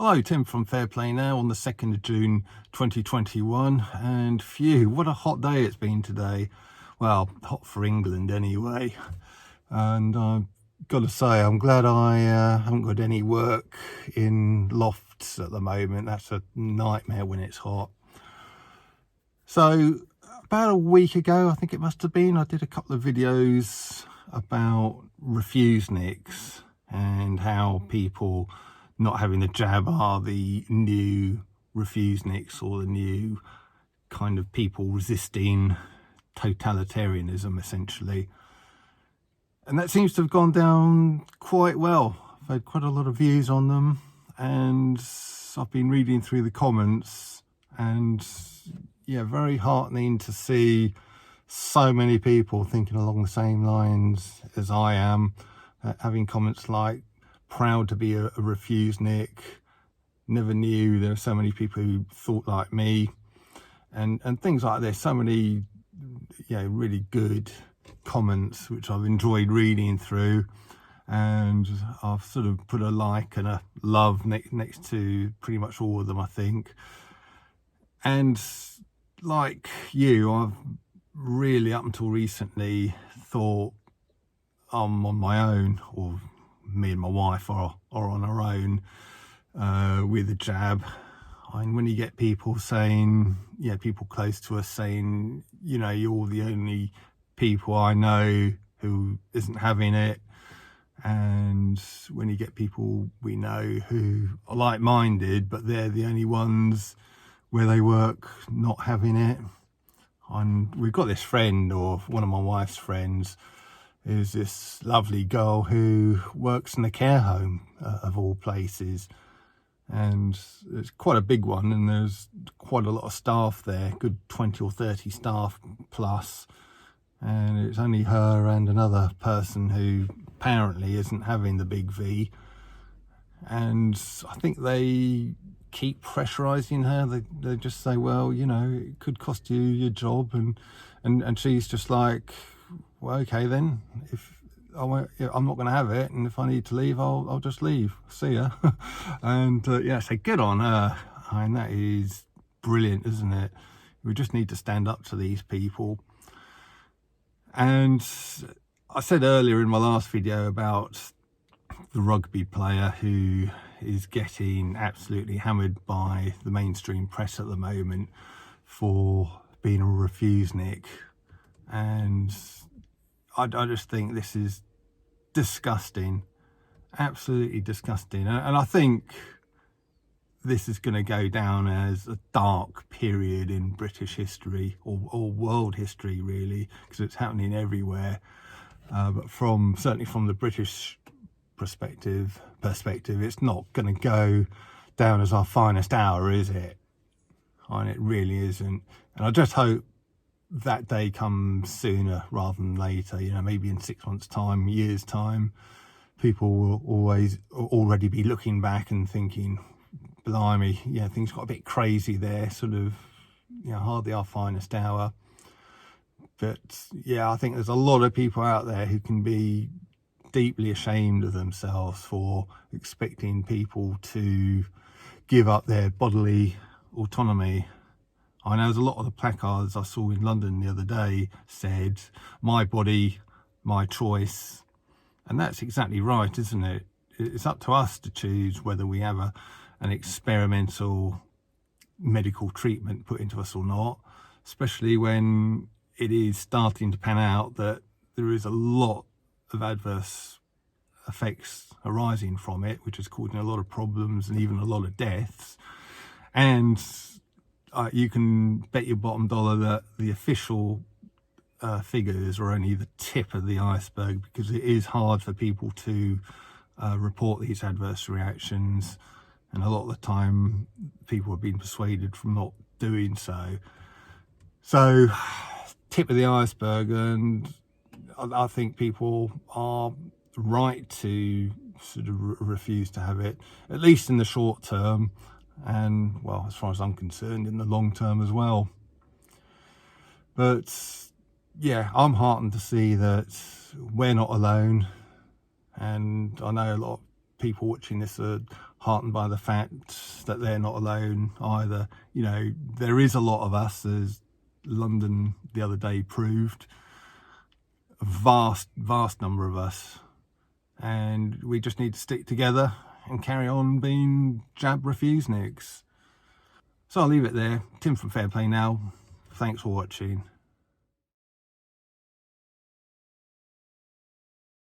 Hello, Tim from Fair Play Now on the 2nd of June 2021, and phew, what a hot day it's been today. Well, hot for England anyway. And I've got to say, I'm glad I haven't got any work in lofts at the moment. That's a nightmare when it's hot. So about a week ago, I think it must have been, I did a couple of videos about refuseniks and how people not having the jab are the new refuseniks, or the new kind of people resisting totalitarianism, essentially. And that seems to have gone down quite well. I've had quite a lot of views on them, and I've been reading through the comments, and yeah, very heartening to see so many people thinking along the same lines as I am, having comments like, proud to be a refusenik, never knew there were so many people who thought like me, and things like this. So many really good comments which I've enjoyed reading through, and I've sort of put a like and a love next to pretty much all of them, I think. And like you, I've really up until recently thought I'm on my own, or me and my wife are on our own with a jab. And when you get people saying, people close to us saying, you're the only people I know who isn't having it, and when you get people we know who are like-minded but they're the only ones where they work not having it. And we've got this friend, or one of my wife's friends, is this lovely girl who works in a care home, of all places, and it's quite a big one, and there's quite a lot of staff there, good 20 or 30 staff plus, and it's only her and another person who apparently isn't having the big V. And I think they keep pressurizing her. They just say, well, it could cost you your job, and she's just like, well, okay then, if I'm not going to have it, and if I need to leave, I'll just leave. See ya. And so good on her. And that is brilliant, isn't it? We just need to stand up to these people. And I said earlier in my last video about the rugby player who is getting absolutely hammered by the mainstream press at the moment for being a refusenik, and I just think this is disgusting, absolutely disgusting. And I think this is going to go down as a dark period in British history, or world history really, because it's happening everywhere. But certainly from the British perspective, it's not going to go down as our finest hour, is it? And it really isn't. And I just hope that day comes sooner rather than later. Maybe in 6 months' time, years' time, people will already be looking back and thinking, blimey, things got a bit crazy there, sort of, hardly our finest hour. But I think there's a lot of people out there who can be deeply ashamed of themselves for expecting people to give up their bodily autonomy. I know there's a lot of the placards I saw in London the other day said, my body, my choice. And that's exactly right, isn't it? It's up to us to choose whether we have an experimental medical treatment put into us or not, especially when it is starting to pan out that there is a lot of adverse effects arising from it, which is causing a lot of problems and even a lot of deaths. And you can bet your bottom dollar that the official figures are only the tip of the iceberg, because it is hard for people to report these adverse reactions, and a lot of the time people have been persuaded from not doing so. So tip of the iceberg, and I think people are right to sort of refuse to have it, at least in the short term, and well, as far as I'm concerned, in the long term as well. But I'm heartened to see that we're not alone, and I know a lot of people watching this are heartened by the fact that they're not alone either. You know, there is a lot of us, as London the other day proved, a vast number of us, and we just need to stick together and carry on being jab refuseniks. So I'll leave it there. Tim from Fair Play Now. Thanks for watching.